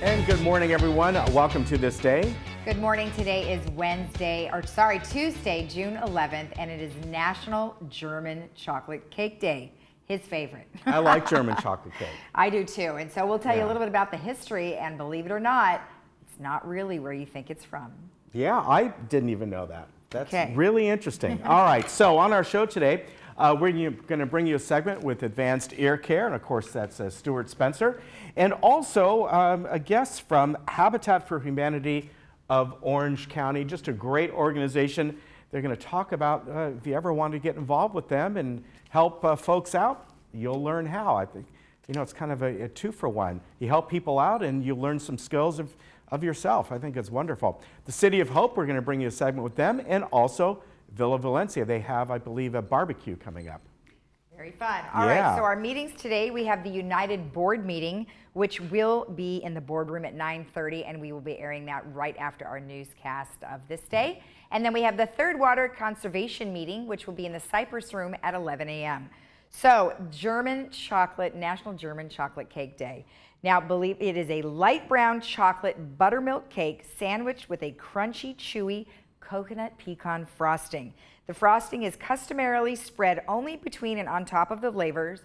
And good morning, everyone. Welcome to This Day. Good morning. Today is Tuesday, June 11th, and it is National German Chocolate Cake Day. His favorite. I like German chocolate cake. I do too. And so we'll tell you a little bit about the history, and believe it or not, it's not really where you think it's from. Yeah, I didn't even know that. That's really interesting. All right, so on our show today, we're going to bring you a segment with advanced ear care, and of course that's Stuart Spencer, and also a guest from Habitat for Humanity of Orange County, just a great organization. They're going to talk about if you ever want to get involved with them and help folks out, you'll learn how. I think, you know, it's kind of a two-for-one. You help people out and you learn some skills of yourself. I think it's wonderful. The City of Hope, we're going to bring you a segment with them, and also Villa Valencia. They have, I believe, a barbecue coming up. Very fun. All right, so our meetings today, we have the United Board meeting, which will be in the boardroom at 9:30, and we will be airing that right after our newscast of this day. And then we have the Third Water Conservation meeting, which will be in the Cypress Room at 11 a.m. So, German chocolate, National German Chocolate Cake Day. Now, believe it is a light brown chocolate buttermilk cake sandwiched with a crunchy, chewy coconut pecan frosting. The frosting is customarily spread only between and on top of the layers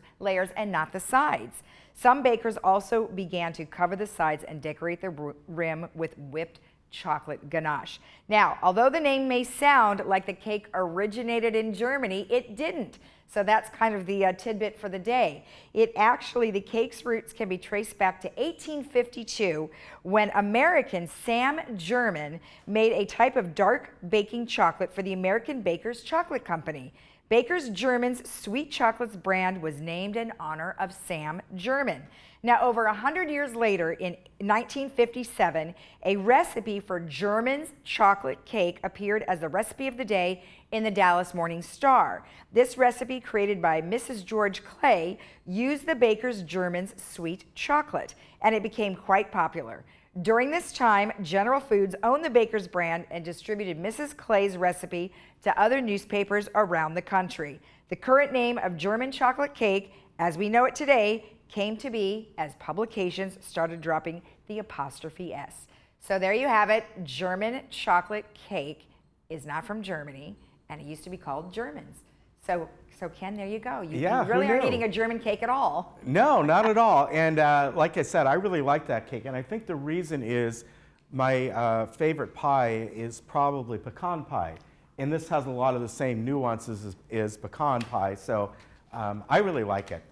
and not the sides. Some bakers also began to cover the sides and decorate the rim with whipped chocolate ganache. Now, although the name may sound like the cake originated in Germany, it didn't. So that's kind of the tidbit for the day. The cake's roots can be traced back to 1852 when American Sam German made a type of dark baking chocolate for the American Baker's Chocolate Company. Baker's German's Sweet Chocolates brand was named in honor of Sam German. Now, over 100 years later, in 1957, a recipe for German's chocolate cake appeared as the recipe of the day in the Dallas Morning Star. This recipe, created by Mrs. George Clay, used the Baker's German's sweet chocolate, and it became quite popular. During this time, General Foods owned the Baker's brand and distributed Mrs. Clay's recipe to other newspapers around the country. The current name of German chocolate cake, as we know it today, came to be as publications started dropping the apostrophe S. So there you have it. German chocolate cake is not from Germany, and it used to be called Germans. So Ken, there you go. You really aren't eating a German cake at all. No, not at all. And like I said, I really like that cake. And I think the reason is my favorite pie is probably pecan pie. And this has a lot of the same nuances as pecan pie. So I really like it.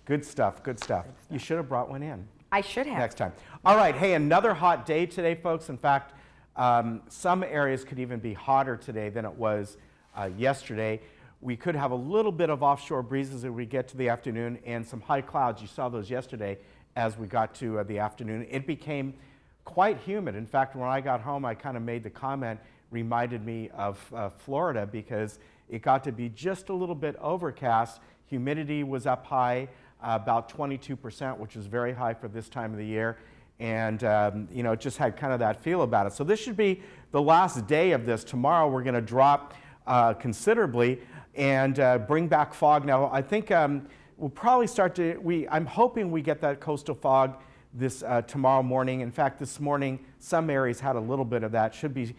Good stuff, good stuff. You should have brought one in. I should have. Next time. All right, hey, another hot day today, folks. In fact, some areas could even be hotter today than it was yesterday. We could have a little bit of offshore breezes as we get to the afternoon and some high clouds. You saw those yesterday as we got to the afternoon. It became quite humid. In fact, when I got home, I kind of made the comment, reminded me of Florida, because it got to be just a little bit overcast. Humidity was up high, about 22%, which is very high for this time of the year. And, you know, it just had kind of that feel about it. So this should be the last day of this. Tomorrow we're going to drop considerably and bring back fog. Now, I think we'll probably start to, I'm hoping we get that coastal fog this tomorrow morning. In fact, this morning, some areas had a little bit of that. Should be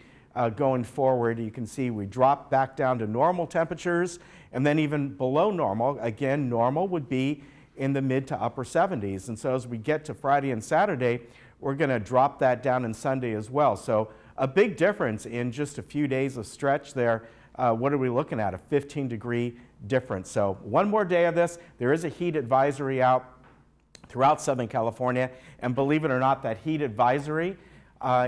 going forward. You can see we dropped back down to normal temperatures, and then even below normal. Again, normal would be in the mid to upper 70s. And so as we get to Friday and Saturday, we're going to drop that down on Sunday as well. So a big difference in just a few days of stretch there. What are we looking at? A 15-degree difference. So one more day of this. There is a heat advisory out throughout Southern California. And believe it or not, that heat advisory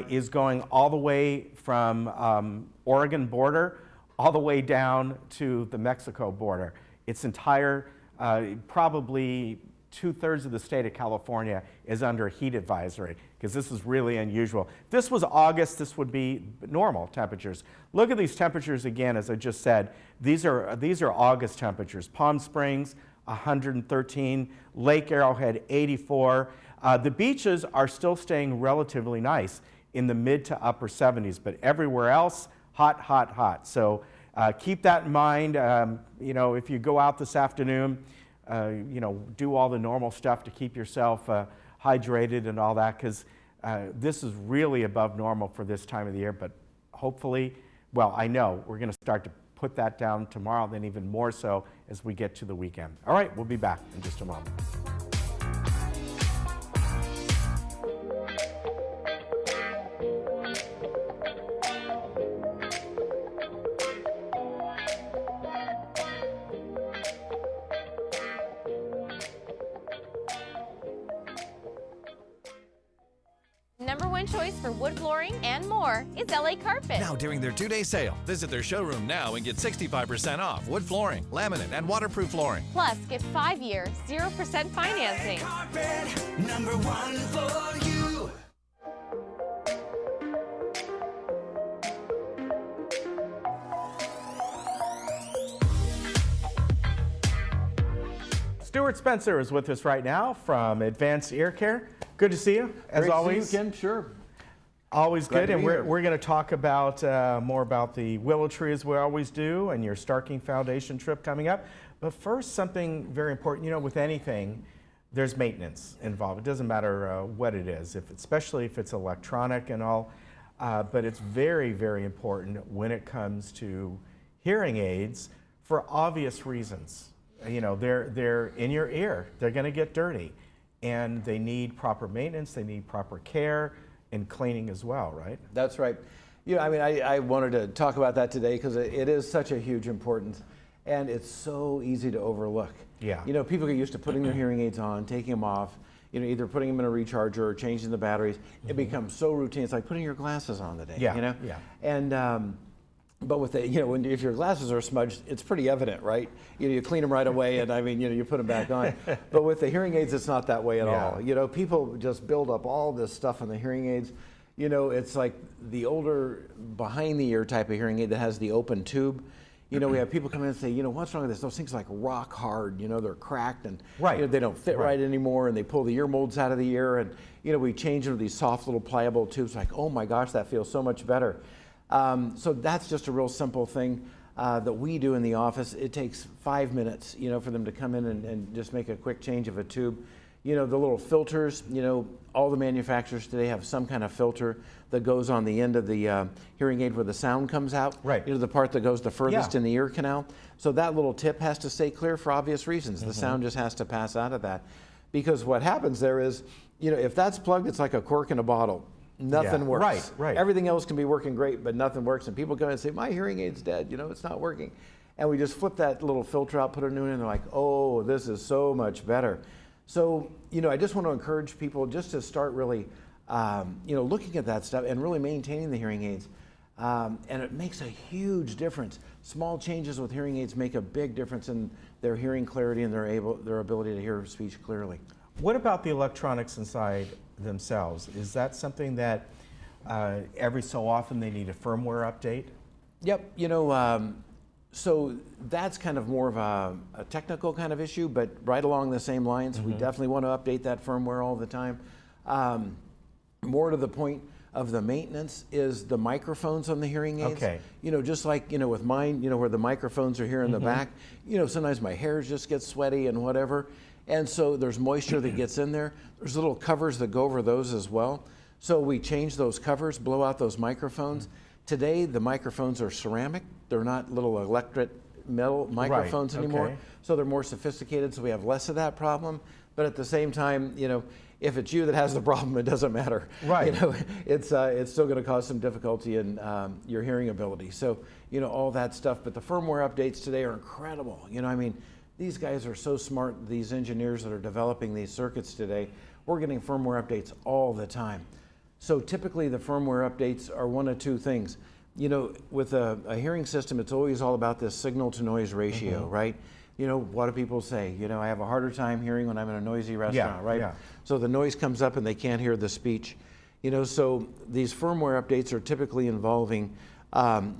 is going all the way from Oregon border all the way down to the Mexico border. Its entire, probably 2/3 of the state of California is under a heat advisory, because this is really unusual. If this was August, this would be normal temperatures. Look at these temperatures again, as I just said. These are August temperatures. Palm Springs, 113, Lake Arrowhead, 84. The beaches are still staying relatively nice in the mid to upper 70s, but everywhere else, hot, hot, hot. So keep that in mind. You know, if you go out this afternoon, you know, do all the normal stuff to keep yourself hydrated and all that, because This is really above normal for this time of the year, but hopefully, well, I know we're going to start to put that down tomorrow, then even more so as we get to the weekend. All right, we'll be back in just a moment. #1 choice for wood flooring and more is LA Carpet. Now during their 2-day sale, visit their showroom now and get 65% off wood flooring, laminate, and waterproof flooring. Plus, get 5-year, 0% financing. LA Carpet, #1 for you. Stuart Spencer is with us right now from Advanced Ear Care. Good to see you, as Great always. To see you, Ken. Sure. Always Glad good, to and be we're here. going to talk about more about the willow tree as we always do, and your Starking Foundation trip coming up. But first, something very important. You know, with anything, there's maintenance involved. It doesn't matter what it is, especially if it's electronic and all. But it's very, very important when it comes to hearing aids for obvious reasons. You know, they're in your ear. They're going to get dirty, and they need proper maintenance. They need proper care and cleaning as well, right? That's right. You know, I mean, I wanted to talk about that today because it is such a huge importance, and it's so easy to overlook. Yeah. You know, people get used to putting their hearing aids on, taking them off, you know, either putting them in a recharger or changing the batteries. It becomes so routine. It's like putting your glasses on today, Yeah, you know? yeah. And, but with the, you know, if your glasses are smudged, it's pretty evident, right? You know, you clean them right away, and I mean, you know, you put them back on. But with the hearing aids, it's not that way at Yeah. all. You know, people just build up all this stuff on the hearing aids. You know, it's like the older behind the ear type of hearing aid that has the open tube. You know, we have people come in and say, you know, what's wrong with this? Those things are like rock hard, you know, they're cracked and Right. you know, they don't fit right anymore, and they pull the ear molds out of the ear, and you know, we change them to these soft little pliable tubes. Like, oh my gosh, that feels so much better. So that's just a real simple thing that we do in the office. It takes 5 minutes, you know, for them to come in and just make a quick change of a tube. You know, the little filters, you know, all the manufacturers today have some kind of filter that goes on the end of the hearing aid where the sound comes out. Right. You know, the part that goes the furthest Yeah. in the ear canal. So that little tip has to stay clear for obvious reasons. The sound just has to pass out of that. Because what happens there is, you know, if that's plugged, it's like a cork in a bottle. Nothing Yeah. works. Right, right. Everything else can be working great, but nothing works. And people come in and say, my hearing aid's dead, you know, it's not working. And we just flip that little filter out, put a new one in, and they're like, oh, this is so much better. So, you know, I just want to encourage people just to start really, you know, looking at that stuff and really maintaining the hearing aids. And it makes a huge difference. Small changes with hearing aids make a big difference in their hearing clarity and their ability to hear speech clearly. What about the electronics inside themselves? Is that something that every so often they need a firmware update? Yep, you know, so that's kind of more of a technical kind of issue, but right along the same lines, we definitely want to update that firmware all the time. More to the point of the maintenance is the microphones on the hearing aids. Okay. You know, just like, you know, with mine, you know, where the microphones are here in the back, you know, sometimes my hair just gets sweaty and whatever. And so there's moisture that gets in there. There's little covers that go over those as well. So we change those covers, blow out those microphones. Today, the microphones are ceramic. They're not little electric metal microphones anymore. okay. So they're more sophisticated, so we have less of that problem. But at the same time, you know, if it's you that has the problem, it doesn't matter. Right. You know, it's still going to cause some difficulty in your hearing ability. So, you know, all that stuff. But the firmware updates today are incredible. You know, I mean, these guys are so smart, these engineers that are developing these circuits today. We're getting firmware updates all the time. So typically the firmware updates are one of two things. You know, with a hearing system, it's always all about this signal to noise ratio, right? You know, what do people say? You know, I have a harder time hearing when I'm in a noisy restaurant, right? yeah. So the noise comes up and they can't hear the speech. You know, so these firmware updates are typically involving,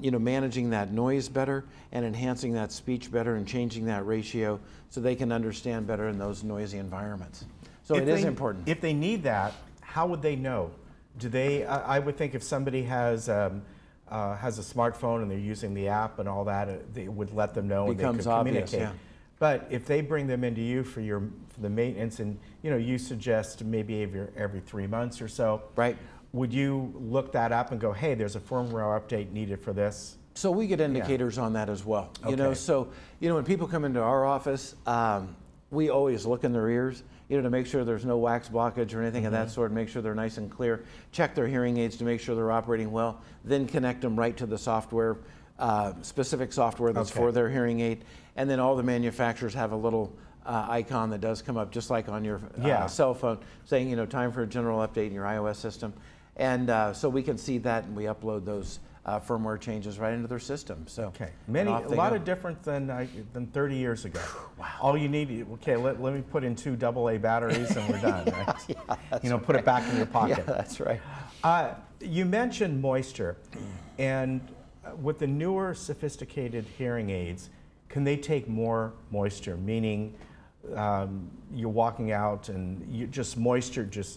you know, managing that noise better and enhancing that speech better and changing that ratio so they can understand better in those noisy environments. So it is important. If they need that, how would they know? Do they? I would think if somebody has a smartphone and they're using the app and all that, they would let them know and they Becomes could obvious, communicate. yeah. But if they bring them into you for the maintenance, and you suggest maybe every 3 months or so, right? Would you look that up and go, hey, there's a firmware update needed for this? So we get indicators on that as well. Okay. So when people come into our office, we always look in their ears, to make sure there's no wax blockage or anything of that sort, make sure they're nice and clear, check their hearing aids to make sure they're operating well, then connect them right to the software, specific software that's for their hearing aid. And then all the manufacturers have a little icon that does come up just like on your cell phone saying, time for a general update in your iOS system. And so we can see that, and we upload those firmware changes right into their system. So a lot of different than 30 years ago. Wow. All you need, let me put in 2 AA batteries and we're done, right? Put it back in your pocket. Yeah, that's right. You mentioned moisture, and with the newer sophisticated hearing aids, can they take more moisture? Meaning, you're walking out and you just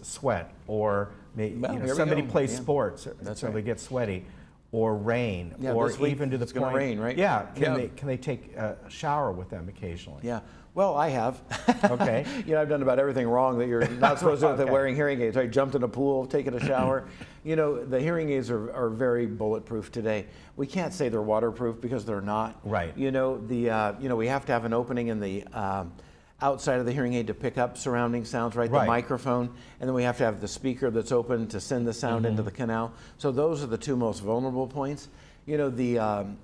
sweat, or somebody plays sports, so they get sweaty, or rain, or even to the point. Rain, right? Yeah. Can they take a shower with them occasionally? Yeah. Well, I have. Okay. I've done about everything wrong that you're not supposed to do with wearing hearing aids. I jumped in a pool, taken a shower. The hearing aids are very bulletproof today. We can't say they're waterproof because they're not. Right. We have to have an opening in the outside of the hearing aid to pick up surrounding sounds, right? The microphone, and then we have to have the speaker that's open to send the sound into the canal. So those are the 2 most vulnerable points. The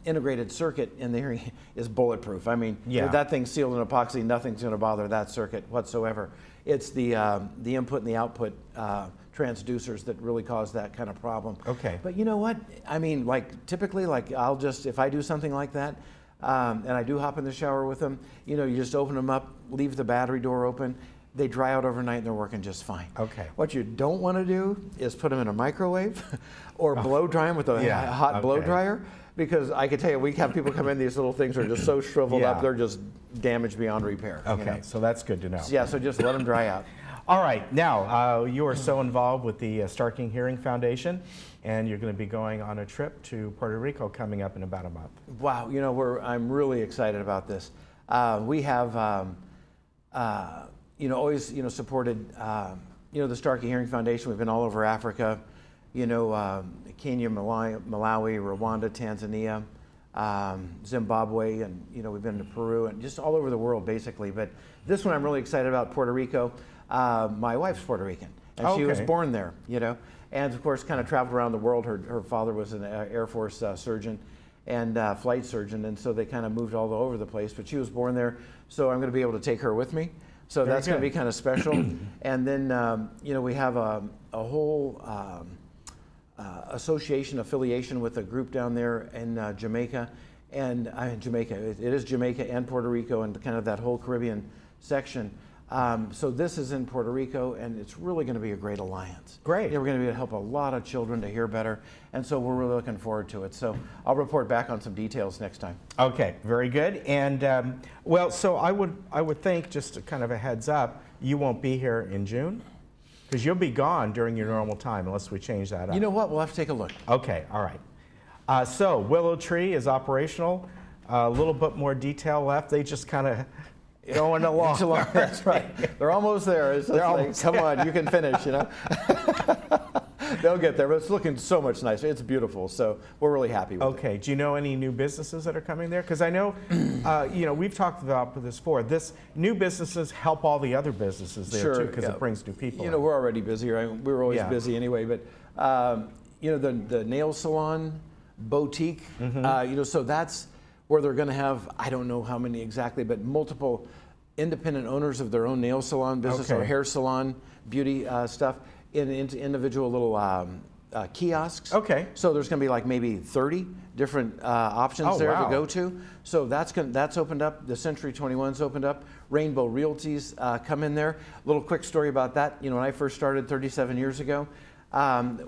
integrated circuit in the hearing is bulletproof. I mean, that thing's sealed in epoxy. Nothing's going to bother that circuit whatsoever. It's the input and the output transducers that really cause that kind of problem. Okay. But you know what? I mean, typically, if I do something like that, and I do hop in the shower with them, you just open them up, leave the battery door open. They dry out overnight and they're working just fine. Okay. What you don't want to do is put them in a microwave or blow dry them with a hot blow dryer, because I can tell you, we have people come in, these little things are just so shriveled up, they're just damaged beyond repair. Okay, so that's good to know. Yeah, so just let them dry out. All right, now you are so involved with the Starking Hearing Foundation, and you're going to be going on a trip to Puerto Rico coming up in about a month. Wow, I'm really excited about this. We have always supported the Starkey Hearing Foundation. We've been all over Africa, Kenya, Malawi, Rwanda, Tanzania, Zimbabwe, and we've been to Peru and just all over the world basically. But this one I'm really excited about, Puerto Rico. My wife's Puerto Rican, and she was born there, and of course kind of traveled around the world. Her father was an Air Force surgeon and flight surgeon, and so they kind of moved all over the place. But she was born there, so I'm going to be able to take her with me. So that's going to be kind of special. And then, we have a whole affiliation with a group down there in Jamaica. And it is Jamaica and Puerto Rico and kind of that whole Caribbean section. So this is in Puerto Rico, and it's really going to be a great alliance. Great. We're going to be able to help a lot of children to hear better, and so we're really looking forward to it. So I'll report back on some details next time. Okay, very good. And so I would think, just kind of a heads up, you won't be here in June, because you'll be gone during your normal time unless we change that up. You know what? We'll have to take a look. Okay, all right. So Willow Tree is operational. A little bit more detail left. They just kind of going along. That's right. They're almost there. It's almost, come on, you can finish, They'll get there, but it's looking so much nicer. It's beautiful, so we're really happy with it. Okay, do you know any new businesses that are coming there? Because I know, we've talked about this before. New businesses help all the other businesses there too, because it brings new people in. We're already busy, right? We're always busy anyway, but the nail salon, boutique, so that's where they're going to have, I don't know how many exactly, but multiple independent owners of their own nail salon business or hair salon, beauty stuff, in individual little kiosks. Okay. So there's going to be like maybe 30 different options to go to. So that's opened up. The Century 21's opened up. Rainbow Realty's come in there. A little quick story about that. When I first started 37 years ago,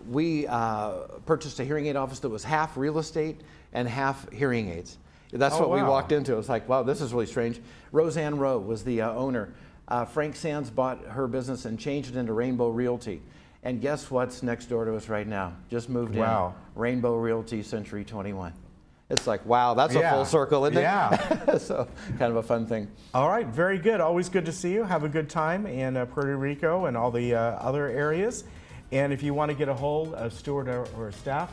we purchased a hearing aid office that was half real estate and half hearing aids. That's what we walked into. It was like, wow, this is really strange. Roseanne Rowe was the owner. Frank Sands bought her business and changed it into Rainbow Realty. And guess what's next door to us right now? Just moved in. Rainbow Realty Century 21. it's like, wow, that's a full circle, isn't it? Yeah. So kind of a fun thing. All right, very good. Always good to see you. Have a good time in Puerto Rico and all the other areas. And if you want to get a hold of Stuart or staff,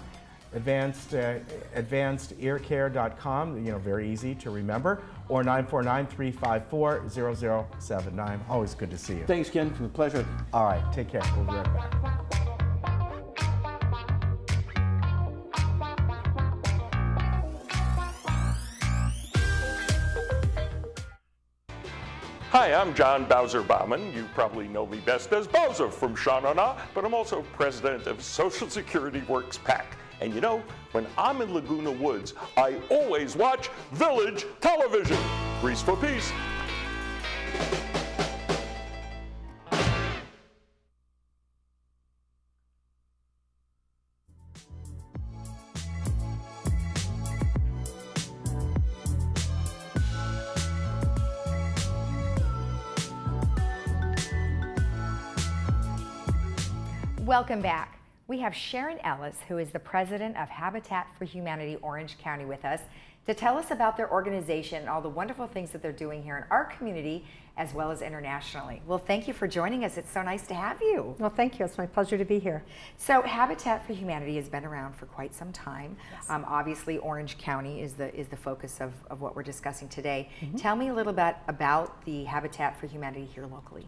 advancedearcare.com, very easy to remember, or 949-354-0079. Always good to see you. Thanks, Ken. It's a pleasure. All right, take care. We'll be right back. Hi, I'm John Bowser Bauman. You probably know me best as Bowser from Sha Na Na, but I'm also president of Social Security Works PAC. And when I'm in Laguna Woods, I always watch Village Television. Grease for peace. Welcome back. We have Sharon Ellis, who is the president of Habitat for Humanity Orange County, with us to tell us about their organization and all the wonderful things that they're doing here in our community as well as internationally. Well, thank you for joining us. It's so nice to have you. Well, thank you. It's my pleasure to be here. So Habitat for Humanity has been around for quite some time. Yes. Obviously, Orange County is the focus of what we're discussing today. Tell me a little bit about the Habitat for Humanity here locally.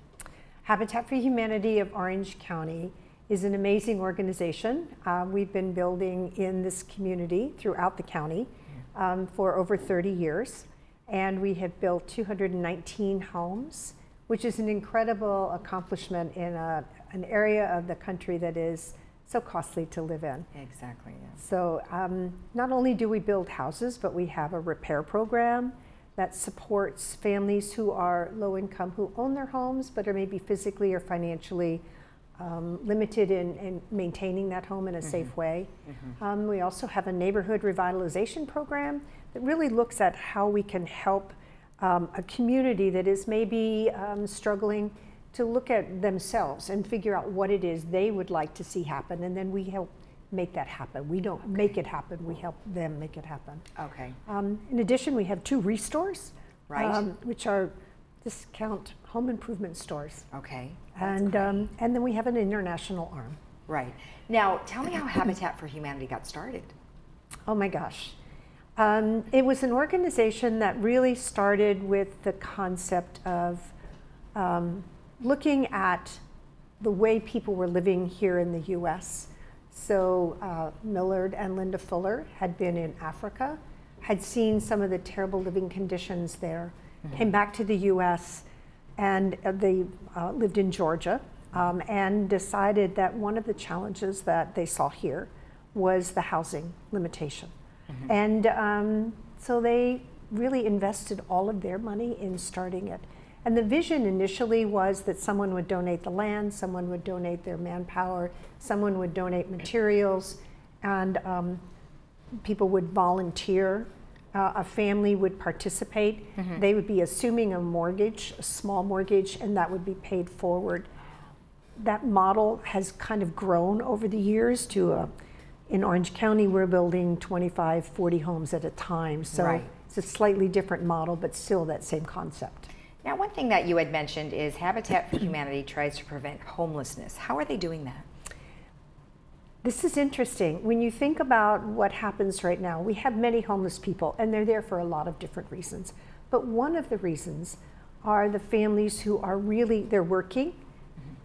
Habitat for Humanity of Orange County is an amazing organization. We've been building in this community throughout the county for over 30 years. And we have built 219 homes, which is an incredible accomplishment in an area of the country that is so costly to live in. Exactly, yeah. So not only do we build houses, but we have a repair program that supports families who are low income, who own their homes, but are maybe physically or financially limited in maintaining that home in a safe way. We also have a neighborhood revitalization program that really looks at how we can help a community that is maybe struggling to look at themselves and figure out what it is they would like to see happen, and then we help make that happen. We don't make it happen, we help them make it happen. Okay. In addition, we have 2 restores, Right. Which are discount home improvement stores. Okay. And then we have an international arm. Right. Now, tell me how Habitat for Humanity got started. Oh my gosh. It was an organization that really started with the concept of looking at the way people were living here in the US. So Millard and Linda Fuller had been in Africa, had seen some of the terrible living conditions there, came back to the US, and they lived in Georgia, and decided that one of the challenges that they saw here was the housing limitation. And so they really invested all of their money in starting it. And the vision initially was that someone would donate the land, someone would donate their manpower, someone would donate materials, and people would volunteer. A family would participate. They would be assuming a mortgage, a small mortgage, and that would be paid forward. That model has kind of grown over the years to in Orange County, we're building 25, 40 homes at a time. So it's a slightly different model, but still that same concept. Now, one thing that you had mentioned is Habitat for Humanity tries to prevent homelessness. How are they doing that? This is interesting. When you think about what happens right now, we have many homeless people, and they're there for a lot of different reasons. But one of the reasons are the families who are really, they're working,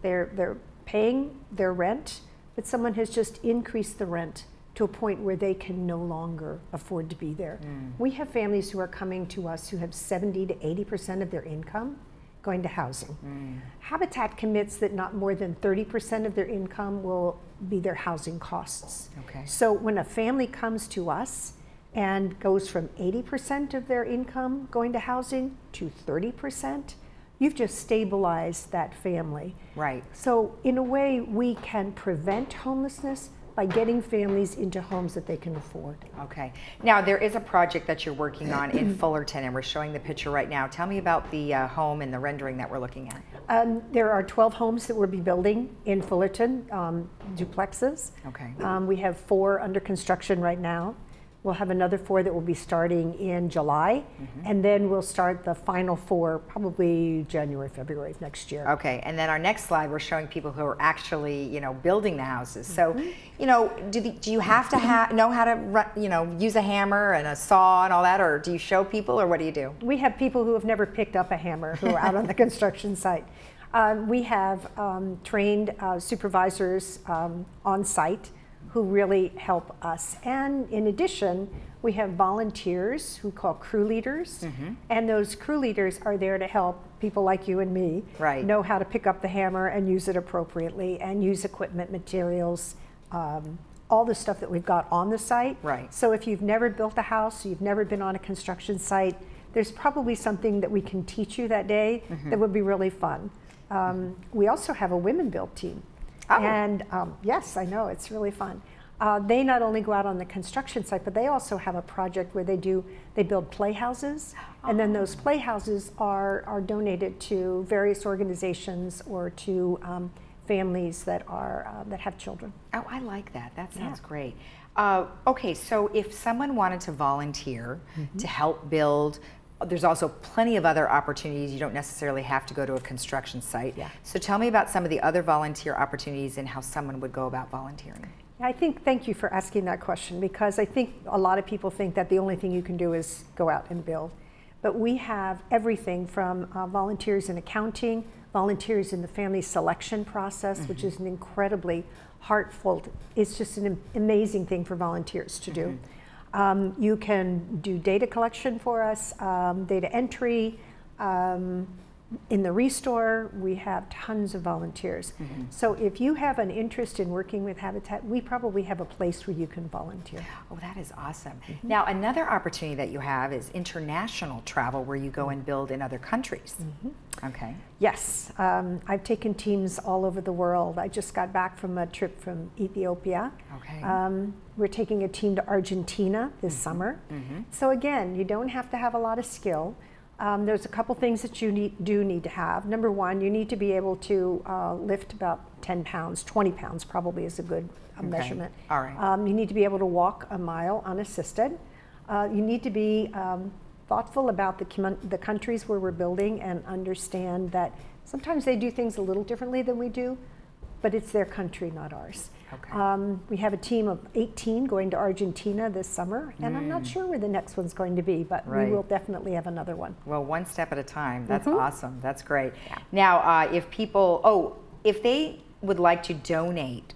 they're paying their rent, but someone has just increased the rent to a point where they can no longer afford to be there. We have families who are coming to us who have 70 to 80% of their income going to housing. Habitat commits that not more than 30% of their income will be their housing costs. So when a family comes to us and goes from 80% of their income going to housing to 30%, you've just stabilized that family. Right. So in a way, we can prevent homelessness by getting families into homes that they can afford. Okay. Now, there is a project that you're working on in Fullerton, and we're showing the picture right now. Tell me about the home and the rendering that we're looking at. There are 12 homes that we'll be building in Fullerton, duplexes. Okay. We have 4 under construction right now. We'll have another 4 that will be starting in July, and then we'll start the final 4 probably January, February of next year. Okay, and then our next slide, we're showing people who are actually, building the houses. So, do you have to know how to use a hammer and a saw and all that, or do you show people, or what do you do? We have people who have never picked up a hammer who are out on the construction site. We have trained supervisors on site who really help us. And in addition, we have volunteers who call crew leaders. And those crew leaders are there to help people like you and me know how to pick up the hammer and use it appropriately and use equipment, materials, all the stuff that we've got on the site. So if you've never built a house, you've never been on a construction site, there's probably something that we can teach you that day that would be really fun. We also have a women build team. And yes, I know, it's really fun. They not only go out on the construction site, but they also have a project where they build playhouses, and then those playhouses are donated to various organizations or to families that have children. Oh, I like that. That sounds great. Okay, so if someone wanted to volunteer to help build, there's also plenty of other opportunities. You don't necessarily have to go to a construction site. So tell me about some of the other volunteer opportunities and how someone would go about volunteering. Thank you for asking that question, because I think a lot of people think that the only thing you can do is go out and build. But we have everything from volunteers in accounting, volunteers in the family selection process, which is an incredibly heartfelt, it's just an amazing thing for volunteers to do. You can do data collection for us, data entry. In the Restore, we have tons of volunteers. So if you have an interest in working with Habitat, we probably have a place where you can volunteer. Oh, that is awesome. Now, another opportunity that you have is international travel, where you go and build in other countries. Okay. Yes, I've taken teams all over the world. I just got back from a trip from Ethiopia. Okay. We're taking a team to Argentina this summer. So again, you don't have to have a lot of skill. There's a couple things that you do need to have. Number one, you need to be able to lift about 10 pounds, 20 pounds probably is a good measurement. All right. You need to be able to walk a mile unassisted. You need to be thoughtful about the countries where we're building and understand that sometimes they do things a little differently than we do, but it's their country, not ours. Okay. We have a team of 18 going to Argentina this summer, and I'm not sure where the next one's going to be, but we will definitely have another one. Well, one step at a time. That's awesome. That's great. Now, if people, if they would like to donate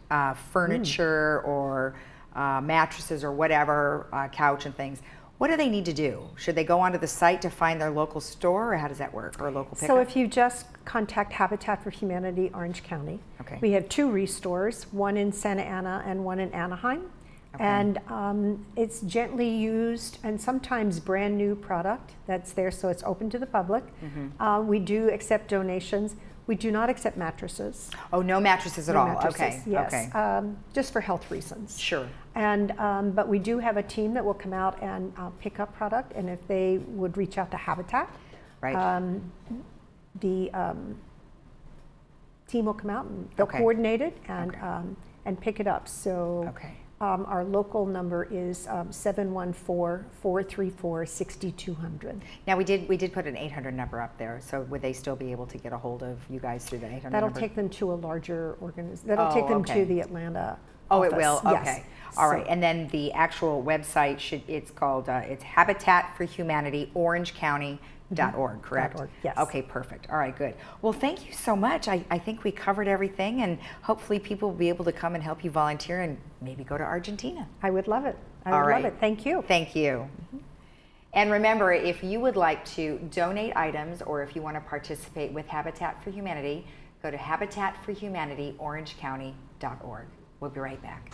furniture or mattresses or whatever, couch and things, what do they need to do? Should they go onto the site to find their local store, or how does that work, or a local pickup? So if you just contact Habitat for Humanity Orange County, we have 2 Restores, one in Santa Ana and one in Anaheim. And it's gently used and sometimes brand new product that's there, so it's open to the public. We do accept donations. We do not accept mattresses. Oh, no mattresses at all. Mattresses, Okay. yes. Okay. Just for health reasons. Sure. And but we do have a team that will come out and pick up product, and if they would reach out to Habitat, the team will come out and they'll coordinate it and pick it up. So our local number is 714-434-6200. Now we did put an 800 number up there, so would they still be able to get a hold of you guys through the 800 That'll number? take them to a larger organization. That'll take them to the Atlanta office. It will? Yes. Okay. All right. And then the actual website it's called it's Habitat for Humanity Orange County.org, correct? .org, yes. Okay, perfect. All right, good. Well, thank you so much. I think we covered everything, and hopefully people will be able to come and help you volunteer and maybe go to Argentina. I would love it. I would love it. Thank you. Thank you. And remember, if you would like to donate items or if you want to participate with Habitat for Humanity, go to habitatforhumanityorangecounty.org. We'll be right back.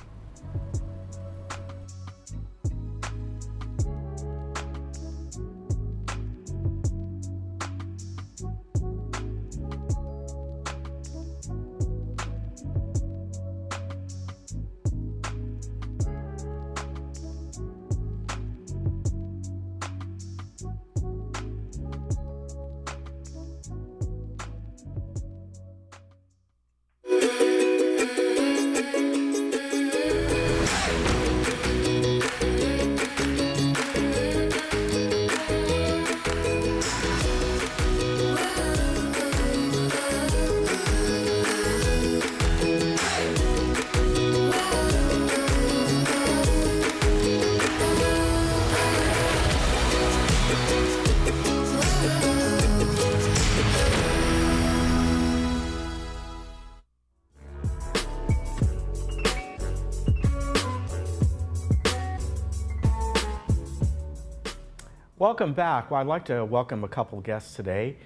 Welcome back. Well, I'd like to welcome a couple guests today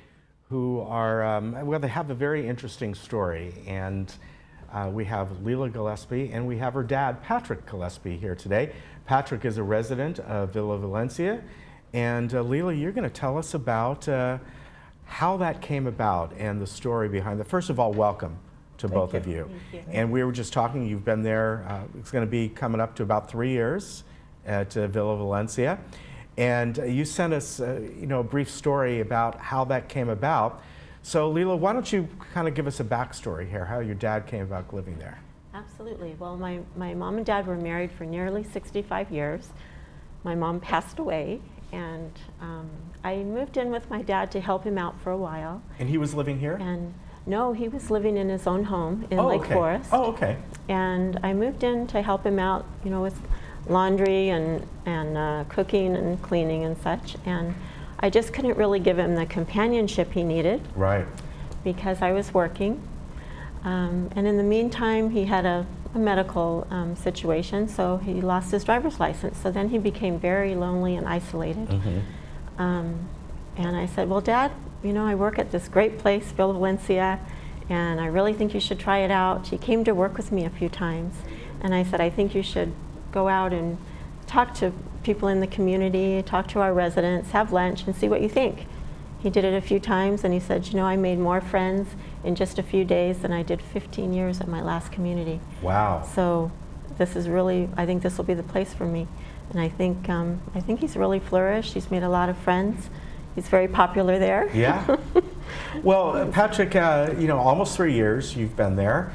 who are, well, they have a very interesting story. And we have Leila Gillespie and we have her dad, Patrick Gillespie, here today. Patrick is a resident of Villa Valencia. And Leila, you're going to tell us about how that came about and the story behind it. First of all, welcome to both of you. Thank you. And we were just talking, you've been there, it's going to be coming up to about 3 years at Villa Valencia. And you sent us a brief story about how that came about. So Leila, why don't you kind of give us a backstory here, how your dad came about living there? Absolutely. Well, my mom and dad were married for nearly 65 years. My mom passed away, and I moved in with my dad to help him out for a while. And he was living here? And no, he was living in his own home in Lake Forest. Oh, okay. And I moved in to help him out, with laundry and cooking and cleaning and such. And I just couldn't really give him the companionship he needed. Right. Because I was working. And in the meantime, he had a medical situation, so he lost his driver's license. So then he became very lonely and isolated. Mm-hmm. And I said, well, Dad, I work at this great place, Villa Valencia, and I really think you should try it out. He came to work with me a few times, and I said, I think you should go out and talk to people in the community, talk to our residents, have lunch, and see what you think. He did it a few times, and he said, I made more friends in just a few days than I did 15 years at my last community. Wow. So this is really, I think this will be the place for me. And I think he's really flourished. He's made a lot of friends. He's very popular there. Yeah. Well, Patrick, almost 3 years you've been there.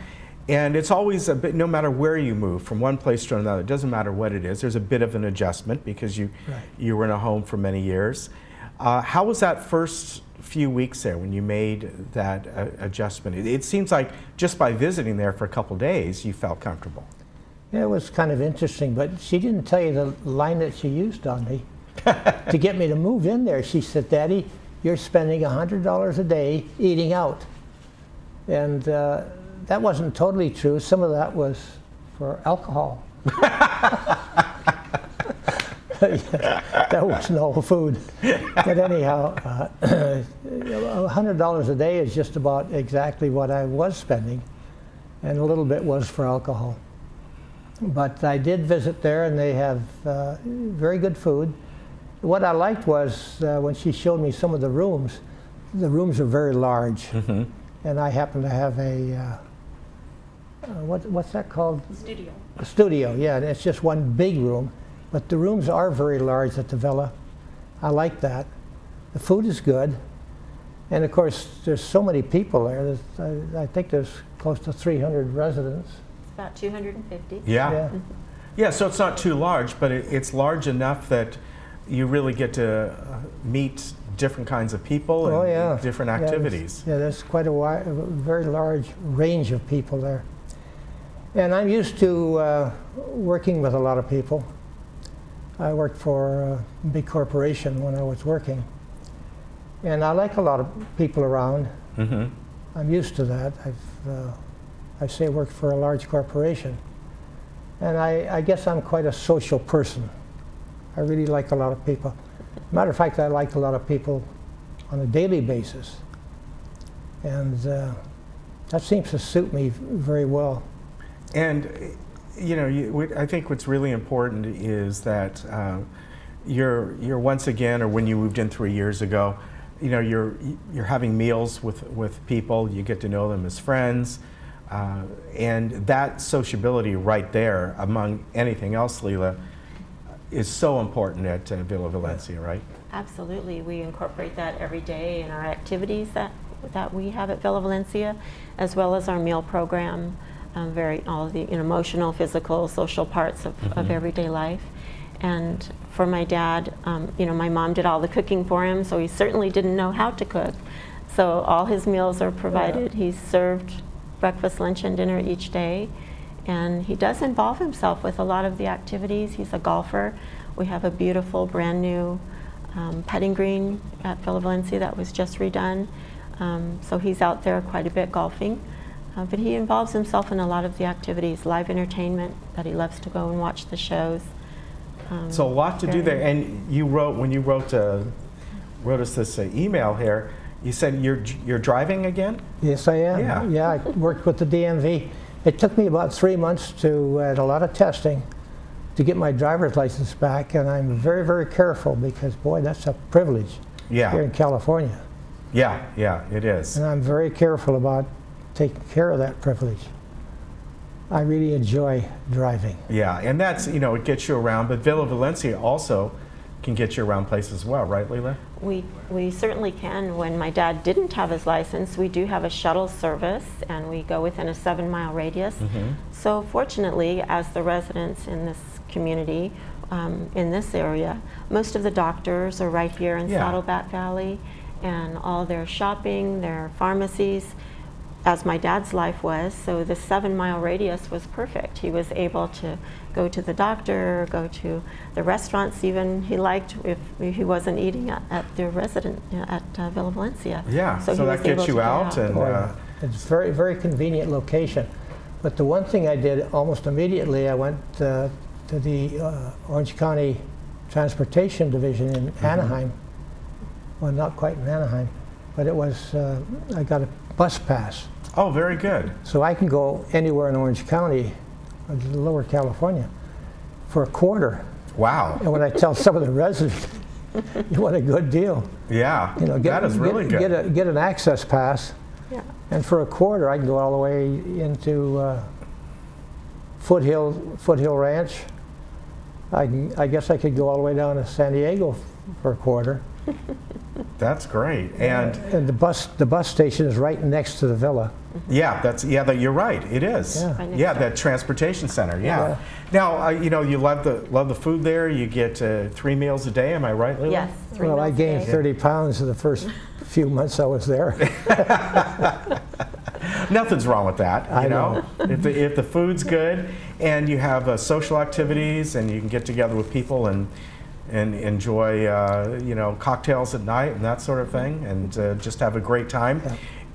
And it's always a bit, no matter where you move from one place to another, it doesn't matter what it is, there's a bit of an adjustment because you were in a home for many years. How was that first few weeks there when you made that adjustment? It seems like just by visiting there for a couple days, you felt comfortable. Yeah, it was kind of interesting, but she didn't tell you the line that she used on me. To get me to move in there, she said, Daddy, you're spending $100 a day eating out. And that wasn't totally true. Some of that was for alcohol. That wasn't all food. But anyhow, $100 a day is just about exactly what I was spending, and a little bit was for alcohol. But I did visit there, and they have very good food. What I liked was when she showed me some of the rooms are very large. Mm-hmm. And I happen to have a, what's that called? Studio. A studio, yeah. It's just one big room. But the rooms are very large at the villa. I like that. The food is good. And of course, there's so many people there. I think there's close to 300 residents. It's about 250. Yeah. Yeah, so it's not too large, but it's large enough that you really get to meet different kinds of people and different activities. Yeah, there's quite a very large range of people there. And I'm used to working with a lot of people. I worked for a big corporation when I was working. And I like a lot of people around. Mm-hmm. I'm used to that. I say I worked for a large corporation. And I guess I'm quite a social person. I really like a lot of people. Matter of fact, I like a lot of people on a daily basis. And that seems to suit me very well. And I think what's really important is that you're once again, or when you moved in 3 years ago, you're having meals with people. You get to know them as friends, and that sociability right there, among anything else, Leila, is so important at Villa Valencia, right? Absolutely. We incorporate that every day in our activities that we have at Villa Valencia, as well as our meal program. All of the emotional, physical, social parts of everyday life. And for my dad, my mom did all the cooking for him, so he certainly didn't know how to cook. So all his meals are provided. Yeah. He's served breakfast, lunch, and dinner each day. And he does involve himself with a lot of the activities. He's a golfer. We have a beautiful, brand new putting green at Villa Valencia that was just redone. So he's out there quite a bit golfing. But he involves himself in a lot of the activities, live entertainment, that he loves to go and watch the shows. So a lot to do there. And you wrote, when you wrote us this email here, you said you're driving again? Yes, I am. Yeah, I worked with the DMV. It took me about 3 months to, and a lot of testing, to get my driver's license back, and I'm very, very careful because, boy, that's a privilege here in California. Yeah, it is. And I'm very careful about taking care of that privilege. I really enjoy driving. Yeah, and that's, you know, it gets you around, but Villa Valencia also can get you around places as well, right, Leila? We certainly can. When my dad didn't have his license, we do have a shuttle service, and we go within a 7-mile radius. So fortunately, as the residents in this community, in this area, most of the doctors are right here in Saddleback Valley, and all their shopping, their pharmacies, as my dad's life was, so the 7-mile radius was perfect. He was able to go to the doctor, go to the restaurants even he liked if he wasn't eating at the resident at Villa Valencia. Yeah, so that gets you out. And it's a very, very convenient location. But the one thing I did almost immediately, I went to the Orange County Transportation Division in Anaheim. Well, not quite in Anaheim, but it was, I got a bus pass. Oh, very good. So I can go anywhere in Orange County, Lower California, for a quarter. Wow. And when I tell some of the residents, what a good deal. Yeah, you know, that is really good. Get an access pass, and for a quarter I can go all the way into Foothill Ranch. I guess I could go all the way down to San Diego for a quarter. That's great. And the bus station is right next to the villa. Yeah, you're right. It is. Yeah, that transportation center. Yeah. Now, you know, you love the food there. You get 3 meals a day. Am I right, Leila? Yes. 3 well, meals I gained 30 pounds in the first few months I was there. Nothing's wrong with that, you know. If the food's good and you have social activities and you can get together with people and enjoy, you know, cocktails at night and that sort of thing, and just have a great time.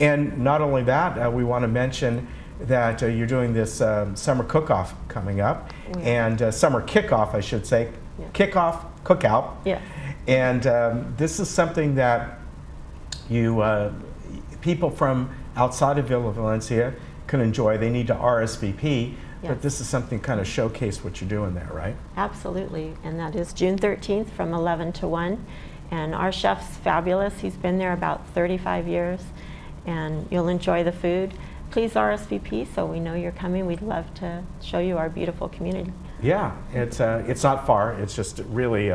And not only that, we want to mention that you're doing this summer cook-off coming up, and summer kickoff, I should say, kickoff, cookout. Yeah. And this is something that you people from outside of Villa Valencia can enjoy. They need to RSVP. But this is something kind of showcase what you're doing there, right? Absolutely, and that is June 13th from 11 to 1. And our chef's fabulous. He's been there about 35 years, and you'll enjoy the food. Please RSVP so we know you're coming. We'd love to show you our beautiful community. Yeah, it's not far. It's just really,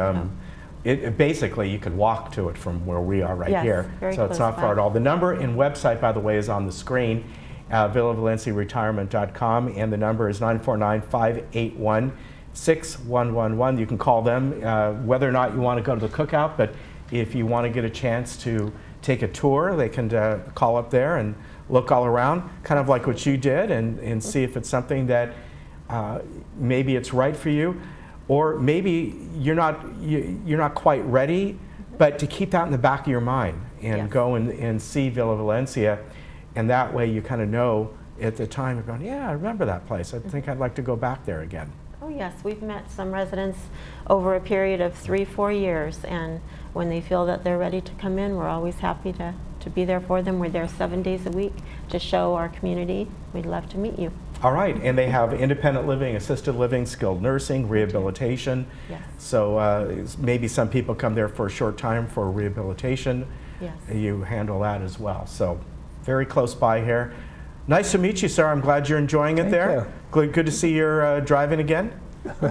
it basically you could walk to it from where we are right here. So it's not far at all. The number and website, by the way, is on the screen. VillaValenciaRetirement.com, and the number is 949-581-6111. You can call them whether or not you want to go to the cookout, but if you want to get a chance to take a tour, they can call up there and look all around, kind of like what you did, and see if it's something that maybe it's right for you, or maybe you're not quite ready, but to keep that in the back of your mind and go and see Villa Valencia. And that way you kind of know at the time, you're going, yeah, I remember that place. I think I'd like to go back there again. Oh yes, we've met some residents over a period of 3-4 years, and when they feel that they're ready to come in, we're always happy to be there for them. We're there 7 days a week to show our community. We'd love to meet you. All right, and they have independent living, assisted living, skilled nursing, rehabilitation. Yes. So maybe some people come there for a short time for rehabilitation. Yes. You handle that as well. So very close by here. Nice to meet you, sir. I'm glad you're enjoying it there. Good to see you're driving again.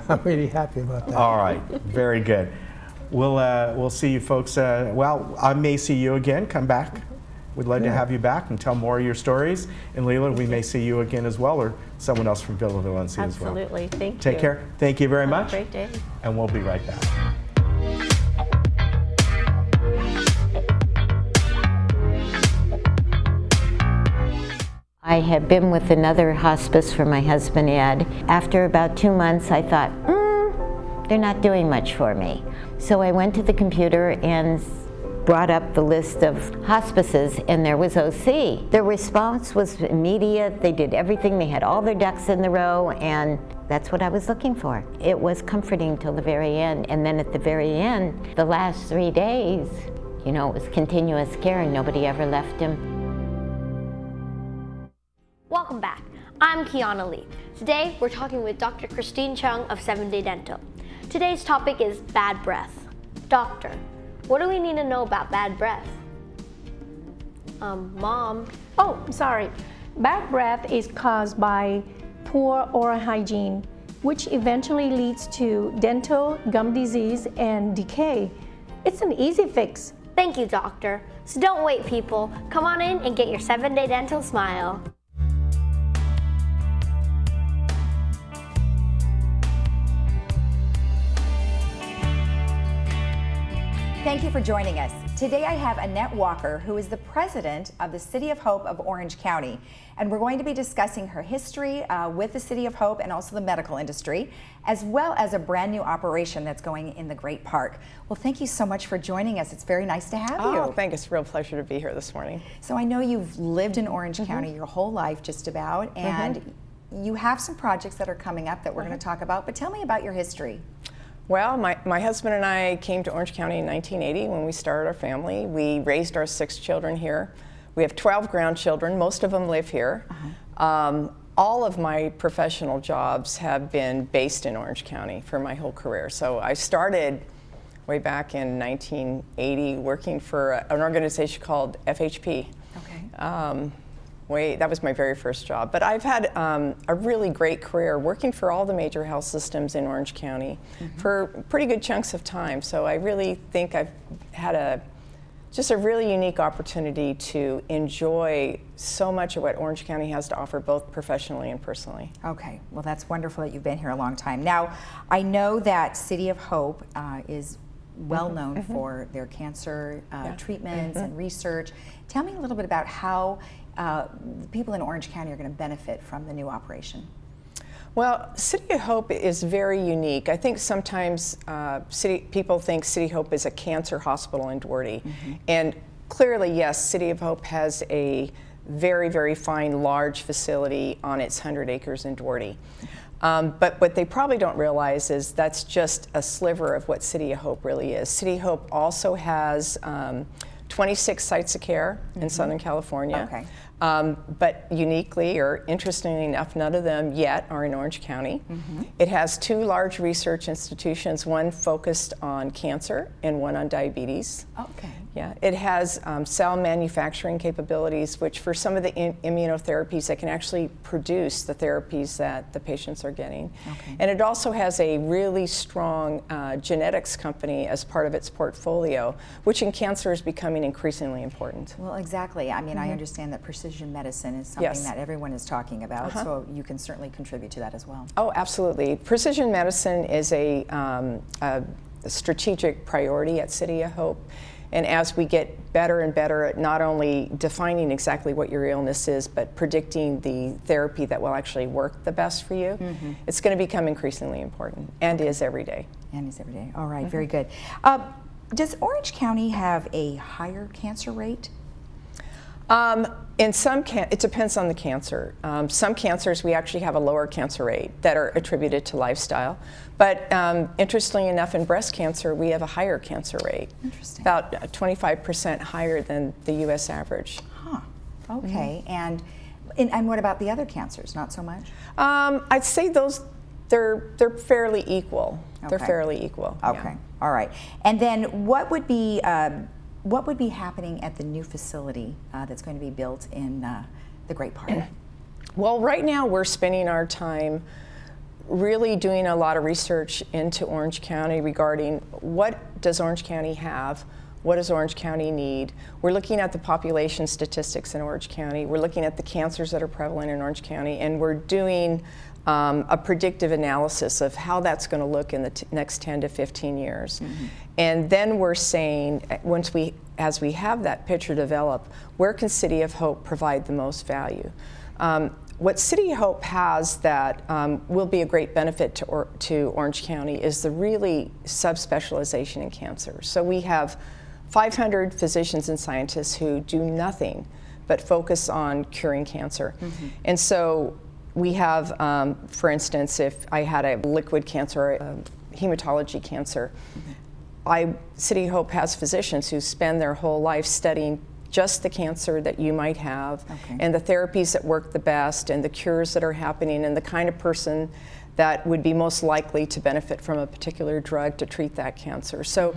I'm really happy about that. All right, very good. We'll see you folks. Well, I may see you again. Come back. We'd love to have you back and tell more of your stories. And Leila, we may see you again as well, or someone else from Villa Valencia as well. Absolutely. Thank you. Take care. Thank you very much. Have a great day. And we'll be right back. I had been with another hospice for my husband, Ed. After about 2 months, I thought, they're not doing much for me. So I went to the computer and brought up the list of hospices, and there was OC. Their response was immediate. They did everything. They had all their ducks in the row, and that's what I was looking for. It was comforting till the very end, and then at the very end, the last 3 days, you know, it was continuous care and nobody ever left him. Welcome back. I'm Kiana Lee. Today we're talking with Dr. Christine Chung of 7-Day Dental. Today's topic is bad breath. Doctor, what do we need to know about bad breath? Mom. Oh, sorry. Bad breath is caused by poor oral hygiene, which eventually leads to dental, gum disease, and decay. It's an easy fix. Thank you, doctor. So don't wait, people. Come on in and get your 7-Day Dental smile. Thank you for joining us. Today I have Annette Walker, who is the president of the City of Hope of Orange County. And we're going to be discussing her history with the City of Hope and also the medical industry, as well as a brand new operation that's going in the Great Park. Well, thank you so much for joining us. It's very nice to have you. Oh, thank you. It's a real pleasure to be here this morning. So I know you've lived in Orange County your whole life, just about, and you have some projects that are coming up that we're going to talk about, but tell me about your history. Well, my husband and I came to Orange County in 1980 when we started our family. We raised our 6 children here. We have 12 grandchildren. Most of them live here. All of my professional jobs have been based in Orange County for my whole career. So I started way back in 1980 working for an organization called FHP. That was my very first job. But I've had a really great career working for all the major health systems in Orange County for pretty good chunks of time. So I really think I've had just a really unique opportunity to enjoy so much of what Orange County has to offer, both professionally and personally. Okay, well that's wonderful that you've been here a long time. Now, I know that City of Hope is well known for their cancer treatments and research. Tell me a little bit about how people in Orange County are going to benefit from the new operation. Well, City of Hope is very unique. I think sometimes people think City of Hope is a cancer hospital in Duarte. And clearly, yes, City of Hope has a very, very fine, large facility on its 100 acres in Duarte. But what they probably don't realize is that's just a sliver of what City of Hope really is. City of Hope also has 26 sites of care in Southern California. But uniquely, or interestingly enough, none of them yet are in Orange County. It has 2 large research institutions, one focused on cancer and one on diabetes. Yeah, it has cell manufacturing capabilities, which for some of the immunotherapies that can actually produce the therapies that the patients are getting. And it also has a really strong genetics company as part of its portfolio, which in cancer is becoming increasingly important. Well, exactly. I mean, I understand that precision medicine is something that everyone is talking about, so you can certainly contribute to that as well. Oh, absolutely. Precision medicine is a strategic priority at City of Hope. And as we get better and better at not only defining exactly what your illness is, but predicting the therapy that will actually work the best for you, it's going to become increasingly important, and is every day. And is every day. All right, very good. Does Orange County have a higher cancer rate? In some, it depends on the cancer. Some cancers, we actually have a lower cancer rate that are attributed to lifestyle. But interestingly enough, in breast cancer, we have a higher cancer rate. Interesting. About 25% higher than the U.S. average. Okay. And what about the other cancers? Not so much? I'd say they're fairly equal. They're fairly equal. Okay. All right. And then what would be happening at the new facility that's going to be built in the Great Park? Well, right now we're spending our time really doing a lot of research into Orange County regarding what does Orange County have, what does Orange County need. We're looking at the population statistics in Orange County, we're looking at the cancers that are prevalent in Orange County, and we're doing a predictive analysis of how that's going to look in the next 10 to 15 years. And then we're saying, as we have that picture develop, where can City of Hope provide the most value? What City of Hope has that will be a great benefit to Orange County is the really subspecialization in cancer. So we have 500 physicians and scientists who do nothing but focus on curing cancer. And so we have, for instance, if I had a liquid cancer, a hematology cancer, City of Hope has physicians who spend their whole life studying just the cancer that you might have, and the therapies that work the best, and the cures that are happening, and the kind of person that would be most likely to benefit from a particular drug to treat that cancer. So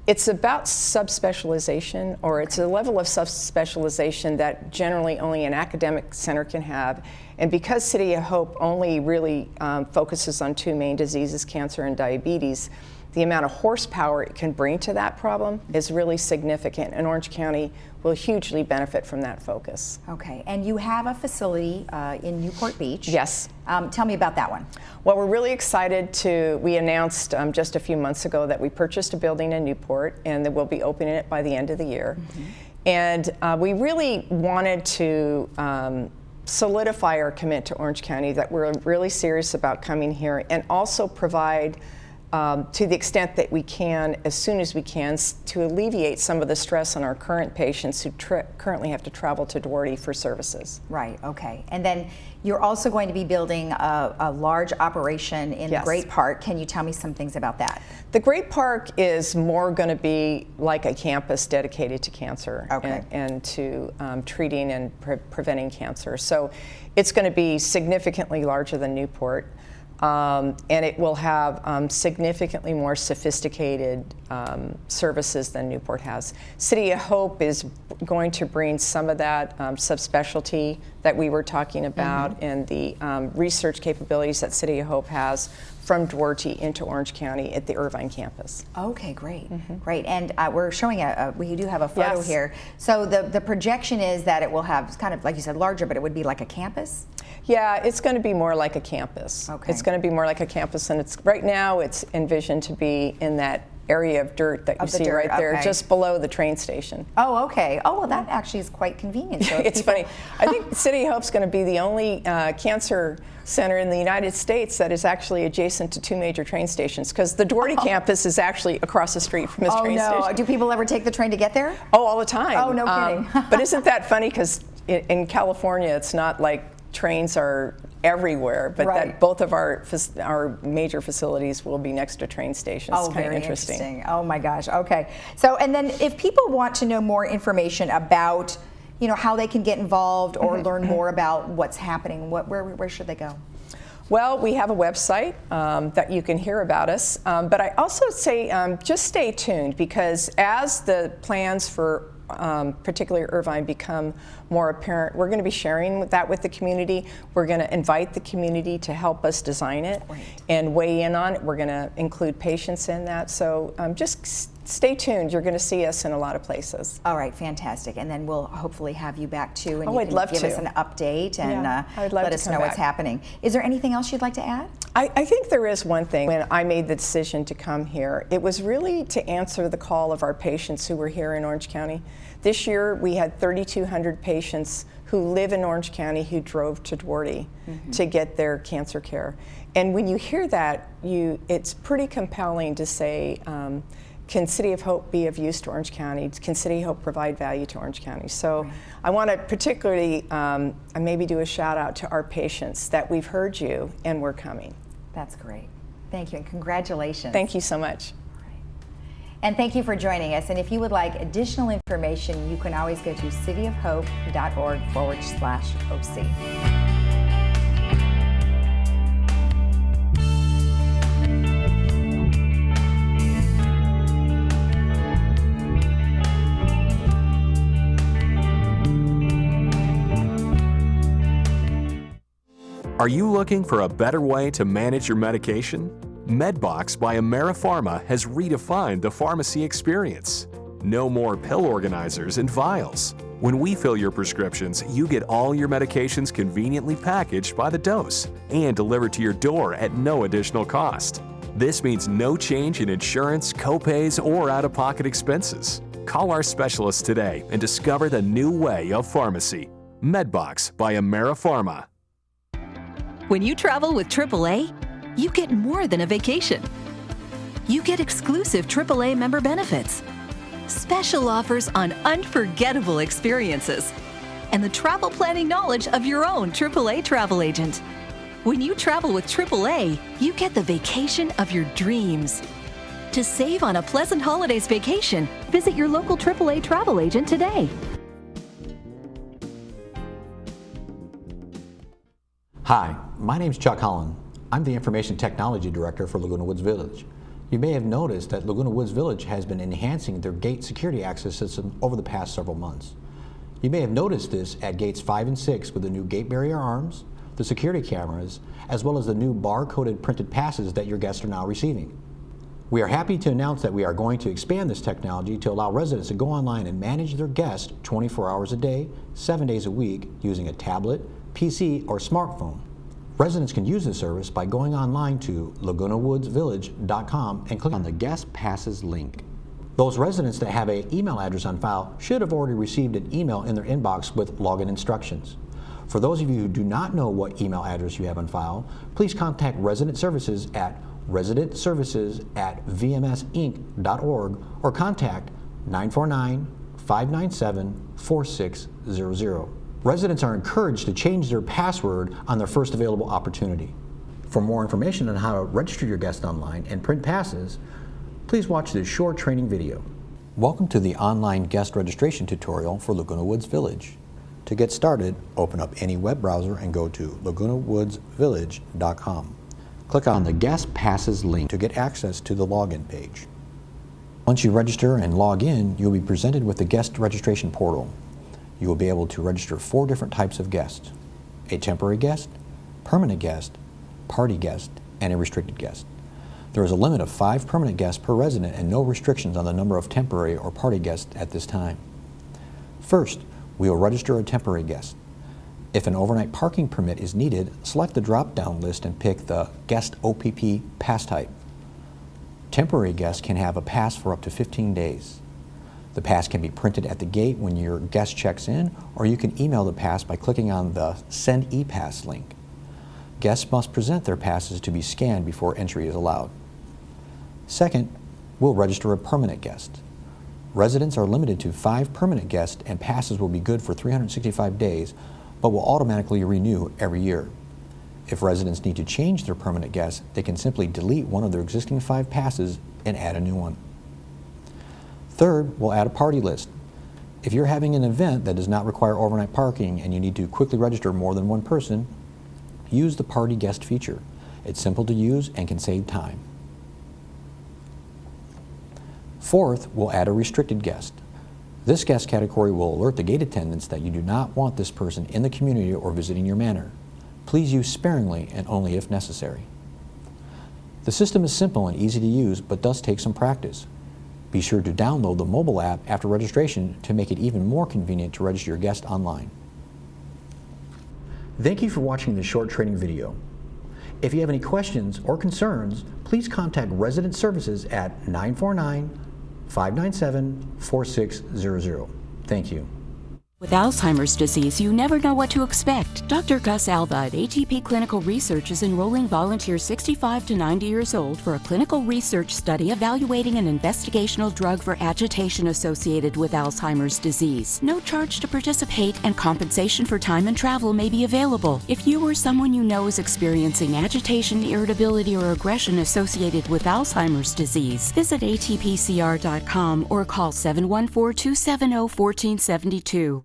it's about subspecialization, or it's a level of subspecialization that generally only an academic center can have. And because City of Hope only really focuses on 2 main diseases, cancer and diabetes, the amount of horsepower it can bring to that problem is really significant, and Orange County will hugely benefit from that focus. Okay, and you have a facility in Newport Beach. Yes. Tell me about that one. Well, we're really excited we announced just a few months ago that we purchased a building in Newport, and that we'll be opening it by the end of the year. And we really wanted to solidify our commitment to Orange County, that we're really serious about coming here, and also provide to the extent that we can, as soon as we can, to alleviate some of the stress on our current patients who currently have to travel to Duarte for services. Right, okay. And then you're also going to be building a large operation in the Great Park. Can you tell me some things about that? The Great Park is more going to be like a campus dedicated to cancer and to treating and preventing cancer. So it's going to be significantly larger than Newport. And it will have significantly more sophisticated services than Newport has. City of Hope is going to bring some of that subspecialty that we were talking about and the research capabilities that City of Hope has from Duarte into Orange County at the Irvine campus. Okay, great, great. And we're showing we do have a photo here. So the projection is that it will have, it's kind of like you said, larger, but it would be like a campus? Yeah, it's going to be more like a campus. It's going to be more like a campus, and right now it's envisioned to be in that area of dirt that you see right there, just below the train station. Oh, okay. Oh, well, that actually is quite convenient. So it's funny. I think City of Hope's going to be the only cancer center in the United States that is actually adjacent to 2 major train stations, because the Duarte campus is actually across the street from this train station. Do people ever take the train to get there? Oh, all the time. Oh, no kidding. But isn't that funny? Because in California, it's not like trains are everywhere, but that both of our major facilities will be next to train stations. Oh, it's kind very of interesting. Oh my gosh. Okay. So, and then if people want to know more information about, you know, how they can get involved or learn more about what's happening, where should they go? Well, we have a website that you can hear about us, but I also say just stay tuned, because as the plans for particularly Irvine become more apparent, we're going to be sharing that with the community. We're going to invite the community to help us design it and weigh in on it. We're going to include patients in that. So just stay tuned. You're going to see us in a lot of places. All right, fantastic. And then we'll hopefully have you back too, and I'd love give to us an update and let us know what's happening. Is there anything else you'd like to add? I think there is one thing. When I made the decision to come here, it was really to answer the call of our patients who were here in Orange County. This year we had 3,200 patients who live in Orange County who drove to Duarte to get their cancer care. And when you hear that, it's pretty compelling to say, can City of Hope be of use to Orange County? Can City of Hope provide value to Orange County? So I want to particularly maybe do a shout out to our patients that we've heard you and we're coming. That's great. Thank you, and congratulations. Thank you so much. And thank you for joining us. And if you would like additional information, you can always go to cityofhope.org/OC. Are you looking for a better way to manage your medication? MedBox by AmeriPharma has redefined the pharmacy experience. No more pill organizers and vials. When we fill your prescriptions, you get all your medications conveniently packaged by the dose and delivered to your door at no additional cost. This means no change in insurance, copays, or out-of-pocket expenses. Call our specialists today and discover the new way of pharmacy. MedBox by AmeriPharma. When you travel with AAA, you get more than a vacation. You get exclusive AAA member benefits, special offers on unforgettable experiences, and the travel planning knowledge of your own AAA travel agent. When you travel with AAA, you get the vacation of your dreams. To save on a pleasant holidays vacation, visit your local AAA travel agent today. Hi, my name's Chuck Holland. I'm the Information Technology Director for Laguna Woods Village. You may have noticed that Laguna Woods Village has been enhancing their gate security access system over the past several months. You may have noticed this at gates 5 and 6 with the new gate barrier arms, the security cameras, as well as the new bar-coded printed passes that your guests are now receiving. We are happy to announce that we are going to expand this technology to allow residents to go online and manage their guests 24 hours a day, 7 days a week using a tablet, PC, or smartphone. Residents can use this service by going online to lagunawoodsvillage.com and click on the Guest Passes link. Those residents that have an email address on file should have already received an email in their inbox with login instructions. For those of you who do not know what email address you have on file, please contact Resident Services at residentservices@vmsinc.org or contact 949-597-4600. Residents are encouraged to change their password on their first available opportunity. For more information on how to register your guest online and print passes, please watch this short training video. Welcome to the online guest registration tutorial for Laguna Woods Village. To get started, open up any web browser and go to lagunawoodsvillage.com. Click on the Guest Passes link to get access to the login page. Once you register and log in, you'll be presented with the guest registration portal. You will be able to register 4 different types of guests: a temporary guest, permanent guest, party guest, and a restricted guest. There is a limit of 5 permanent guests per resident and no restrictions on the number of temporary or party guests at this time. First, we will register a temporary guest. If an overnight parking permit is needed, select the drop-down list and pick the Guest OPP pass type. Temporary guests can have a pass for up to 15 days. The pass can be printed at the gate when your guest checks in, or you can email the pass by clicking on the Send ePass link. Guests must present their passes to be scanned before entry is allowed. Second, we'll register a permanent guest. Residents are limited to 5 permanent guests and passes will be good for 365 days, but will automatically renew every year. If residents need to change their permanent guest, they can simply delete one of their existing 5 passes and add a new one. Third, we'll add a party list. If you're having an event that does not require overnight parking and you need to quickly register more than one person, use the party guest feature. It's simple to use and can save time. Fourth, we'll add a restricted guest. This guest category will alert the gate attendants that you do not want this person in the community or visiting your manor. Please use sparingly and only if necessary. The system is simple and easy to use, but does take some practice. Be sure to download the mobile app after registration to make it even more convenient to register your guest online. Thank you for watching this short training video. If you have any questions or concerns, please contact Resident Services at 949-597-4600. Thank you. With Alzheimer's disease, you never know what to expect. Dr. Gus Alva at ATP Clinical Research is enrolling volunteers 65 to 90 years old for a clinical research study evaluating an investigational drug for agitation associated with Alzheimer's disease. No charge to participate, and compensation for time and travel may be available. If you or someone you know is experiencing agitation, irritability, or aggression associated with Alzheimer's disease, visit atpcr.com or call 714-270-1472.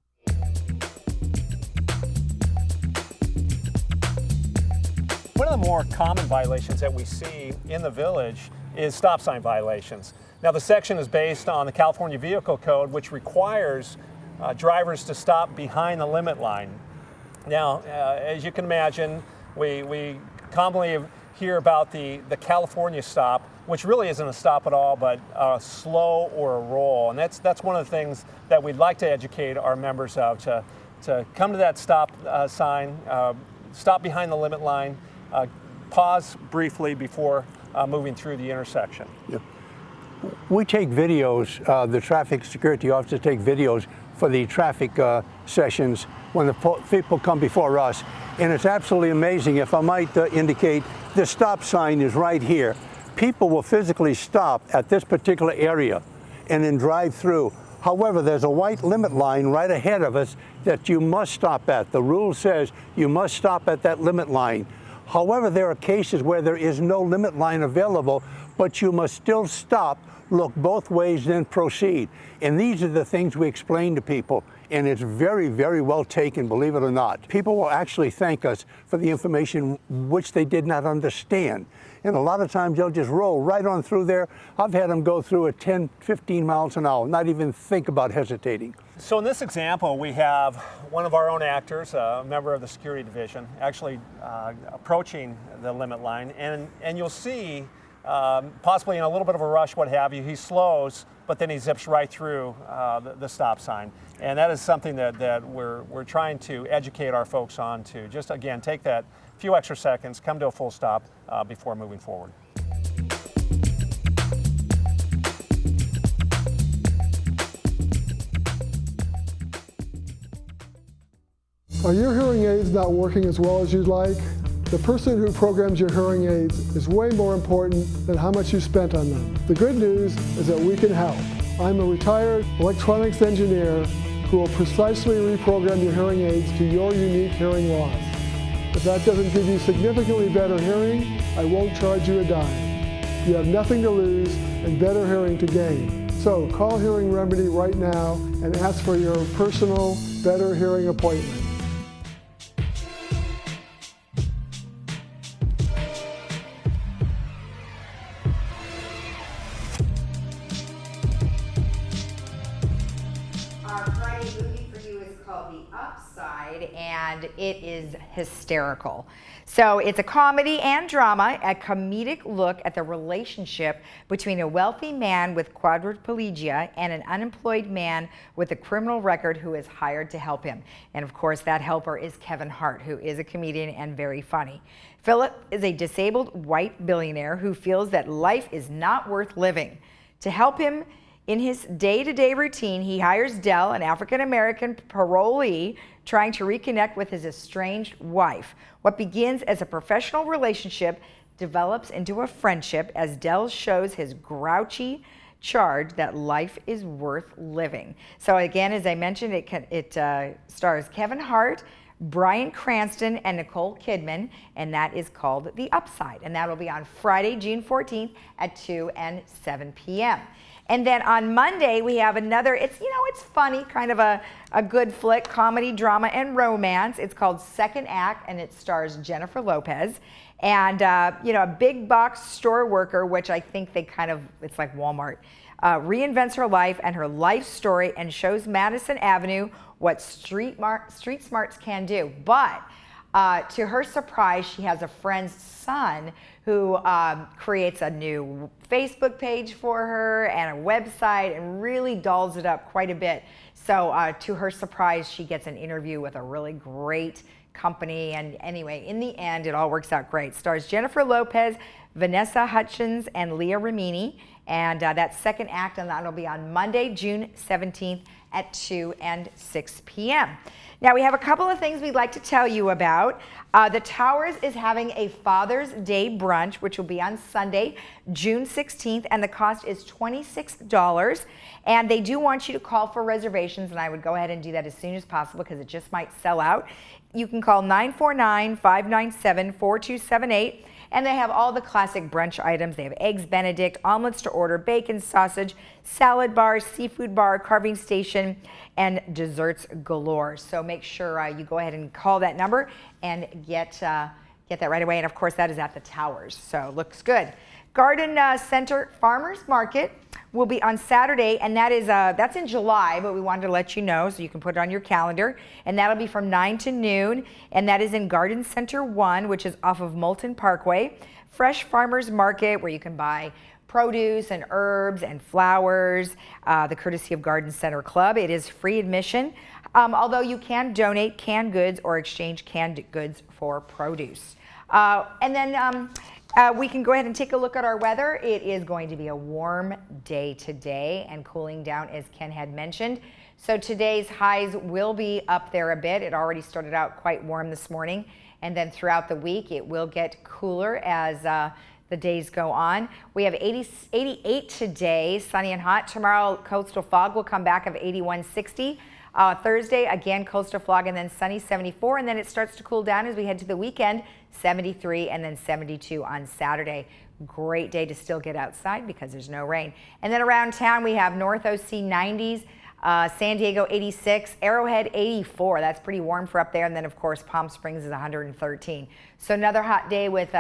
One of the more common violations that we see in the village is stop sign violations. Now, the section is based on the California Vehicle Code, which requires drivers to stop behind the limit line. Now, as you can imagine, we commonly hear about the California stop, which really isn't a stop at all, but a slow or a roll. And that's one of the things that we'd like to educate our members of, to come to that stop sign, stop behind the limit line, pause briefly before moving through the intersection. Yeah. We take videos, the traffic security officers take videos for the traffic sessions when the people come before us. And it's absolutely amazing. If I might indicate, the stop sign is right here. People will physically stop at this particular area. and then drive through. However, there's a white limit line right ahead of us that you must stop at. The rule says you must stop at that limit line. However, there are cases where there is no limit line available, but you must still stop, look both ways, then proceed. And these are the things we explain to people. And it's very, very well taken, believe it or not. People will actually thank us for the information which they did not understand. And a lot of times they'll just roll right on through there. I've had them go through at 10, 15 miles an hour, not even think about hesitating. So in this example, we have one of our own actors, a member of the security division, actually approaching the limit line. And you'll see, possibly in a little bit of a rush, what have you, he slows, but then he zips right through the stop sign. And that is something that we're trying to educate our folks on to. Just again, take that few extra seconds, come to a full stop before moving forward. Are your hearing aids not working as well as you'd like? The person who programs your hearing aids is way more important than how much you spent on them. The good news is that we can help. I'm a retired electronics engineer who will precisely reprogram your hearing aids to your unique hearing loss. If that doesn't give you significantly better hearing, I won't charge you a dime. You have nothing to lose and better hearing to gain. So call Hearing Remedy right now and ask for your personal better hearing appointment. And it is hysterical. So it's a comedy and drama, a comedic look at the relationship between a wealthy man with quadriplegia and an unemployed man with a criminal record who is hired to help him. And of course, that helper is Kevin Hart, who is a comedian and very funny. Philip is a disabled white billionaire who feels that life is not worth living. To help him in his day-to-day routine, he hires Dell, an African-American parolee, trying to reconnect with his estranged wife. What begins as a professional relationship develops into a friendship as Dell shows his grouchy charge that life is worth living. So again, as I mentioned, it stars Kevin Hart, Bryan Cranston, and Nicole Kidman, and that is called The Upside. And that will be on Friday, June 14th at 2 and 7 p.m. And then on Monday, we have another, it's funny, kind of a good flick, comedy, drama, and romance. It's called Second Act, and it stars Jennifer Lopez. And, a big box store worker, which I think it's like Walmart, reinvents her life and her life story and shows Madison Avenue what street smarts can do. But to her surprise, she has a friend's son who creates a new Facebook page for her and a website and really dolls it up quite a bit. So to her surprise, she gets an interview with a really great company. And anyway, in the end, it all works out great. Stars Jennifer Lopez, Vanessa Hudgens, and Leah Remini. And that Second Act, and that'll be on Monday, June 17th at 2 and 6 p.m. Now, we have a couple of things we'd like to tell you about. The Towers is having a Father's Day brunch, which will be on Sunday, June 16th, and the cost is $26. And they do want you to call for reservations, and I would go ahead and do that as soon as possible because it just might sell out. You can call 949-597-4278. And they have all the classic brunch items. They have eggs Benedict, omelets to order, bacon, sausage, salad bar, seafood bar, carving station, and desserts galore. So make sure you go ahead and call that number and get that right away. And of course, that is at the Towers, so looks good. Garden Center Farmers Market will be on Saturday, and that's in July, but we wanted to let you know so you can put it on your calendar. And that'll be from 9 to noon, and that is in Garden Center 1, which is off of Moulton Parkway. Fresh Farmers Market, where you can buy produce and herbs and flowers, the courtesy of Garden Center Club. It is free admission, although you can donate canned goods or exchange canned goods for produce. And then we can go ahead and take a look at our weather. It is going to be a warm day today and cooling down, as Ken had mentioned. So today's highs will be up there a bit. It already started out quite warm this morning. And then throughout the week, it will get cooler as the days go on. We have 88 today, sunny and hot. Tomorrow, coastal fog will come back of 81, 60. Thursday, again, coastal fog and then sunny, 74. And then it starts to cool down as we head to the weekend, 73 and then 72 on Saturday. Great day to still get outside because there's no rain. And then around town, we have North OC 90s. San Diego 86, Arrowhead 84. That's pretty warm for up there. And then, of course, Palm Springs is 113. So another hot day with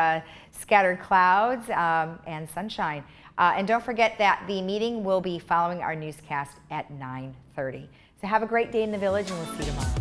scattered clouds and sunshine. And don't forget that the meeting will be following our newscast at 9:30. So have a great day in the village, and we'll see you tomorrow.